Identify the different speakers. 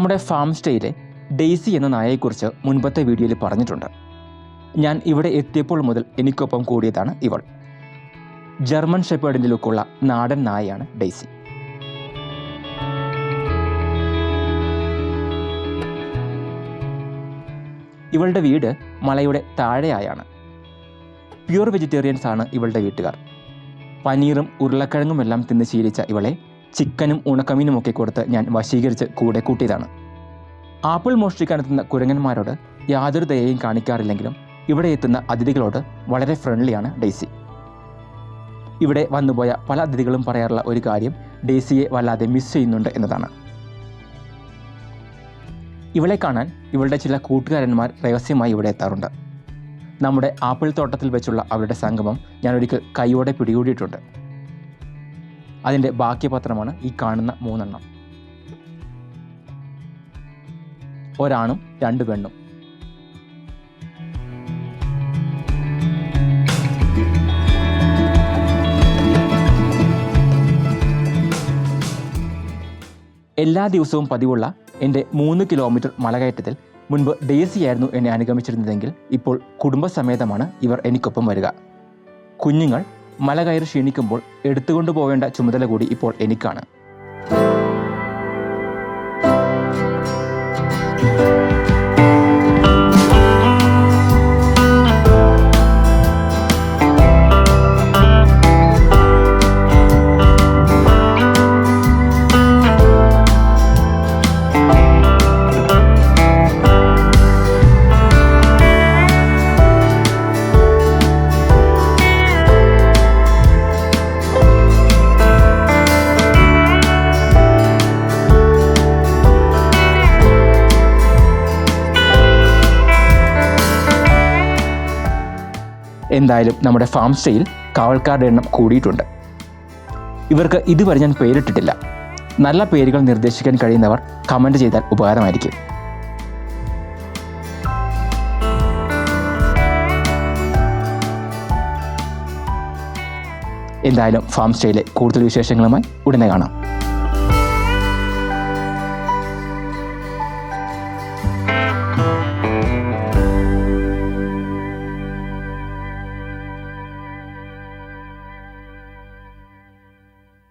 Speaker 1: നമ്മുടെ farm സ്റ്റേയിലെ Daisy എന്ന നായയെക്കുറിച്ച് മുൻപത്തെ വീഡിയോയിൽ പറഞ്ഞിട്ടുണ്ട്. ഞാൻ ഇവിടെ എത്തിയപ്പോൾ മുതൽ എനിക്കൊപ്പം കൂടിയതാണ് ഇവൾ. ജർമ്മൻ ഷെപ്പേർഡിൻ്റെ ലുക്കുള്ള നാടൻ നായയാണ് ഡെയ്സി. ഇവളുടെ വീട് മലയുടെ താഴെയായാണ്. പ്യൂർ വെജിറ്റേറിയൻസ് ആണ് ഇവളുടെ വീട്ടുകാർ. പനീറും ഉരുളക്കിഴങ്ങുമെല്ലാം തിന്ന് ശീലിച്ച ഇവളെ ചിക്കനും ഉണക്കമീനുമൊക്കെ കൊടുത്ത് ഞാൻ വശീകരിച്ച് കൂടെ കൂട്ടിയതാണ്. ആപ്പിൾ മോഷ്ടിക്കാനെത്തുന്ന കുരങ്ങന്മാരോട് യാതൊരു ദയയും കാണിക്കാറില്ലെങ്കിലും ഇവിടെ എത്തുന്ന അതിഥികളോട് വളരെ ഫ്രണ്ട്ലിയാണ് ഡെയ്സി. ഇവിടെ വന്നുപോയ പല അതിഥികളും പറയാറുള്ള ഒരു കാര്യം ഡെയ്സിയെ വല്ലാതെ മിസ് ചെയ്യുന്നുണ്ട് എന്നതാണ്. ഇവളെ കാണാൻ ഇവളുടെ ചില കൂട്ടുകാരന്മാർ രഹസ്യമായി ഇവിടെ എത്താറുണ്ട്. നമ്മുടെ ആപ്പിൾ തോട്ടത്തിൽ വെച്ചുള്ള അവരുടെ സംഗമം ഞാനൊരിക്കൽ കൈയോടെ പിടികൂടിയിട്ടുണ്ട്. അതിൻ്റെ ബാക്കി പത്രമാണ് ഈ കാണുന്ന 3 എണ്ണം. ഒരാണും 2 പെണ്ണും. എല്ലാ ദിവസവും പതിവുള്ള എൻ്റെ 3 കിലോമീറ്റർ മലകയറ്റത്തിൽ മുൻപ് ഡെയ്സിയായിരുന്നു എന്നെ അനുഗമിച്ചിരുന്നതെങ്കിൽ ഇപ്പോൾ കുടുംബസമേതമാണ് ഇവർ എനിക്കൊപ്പം വരിക. കുഞ്ഞുങ്ങൾ മല കയറി ക്ഷീണിക്കുമ്പോൾ എടുത്തുകൊണ്ടു പോവേണ്ട ചുമതല കൂടി ഇപ്പോൾ എനിക്കാണ്. എന്തായാലും നമ്മുടെ ഫാം സ്റ്റേയിൽ കാവൽക്കാരുടെ എണ്ണം കൂടിയിട്ടുണ്ട്. ഇവർക്ക് ഇതുവരെ ഞാൻ പേരിട്ടിട്ടില്ല. നല്ല പേരുകൾ നിർദ്ദേശിക്കാൻ കഴിയുന്നവർ കമൻറ്റ് ചെയ്താൽ ഉപകാരമായിരിക്കും. എന്തായാലും ഫാം സ്റ്റേയിലെ കൂടുതൽ വിശേഷങ്ങളുമായി ഉടനെ കാണാം.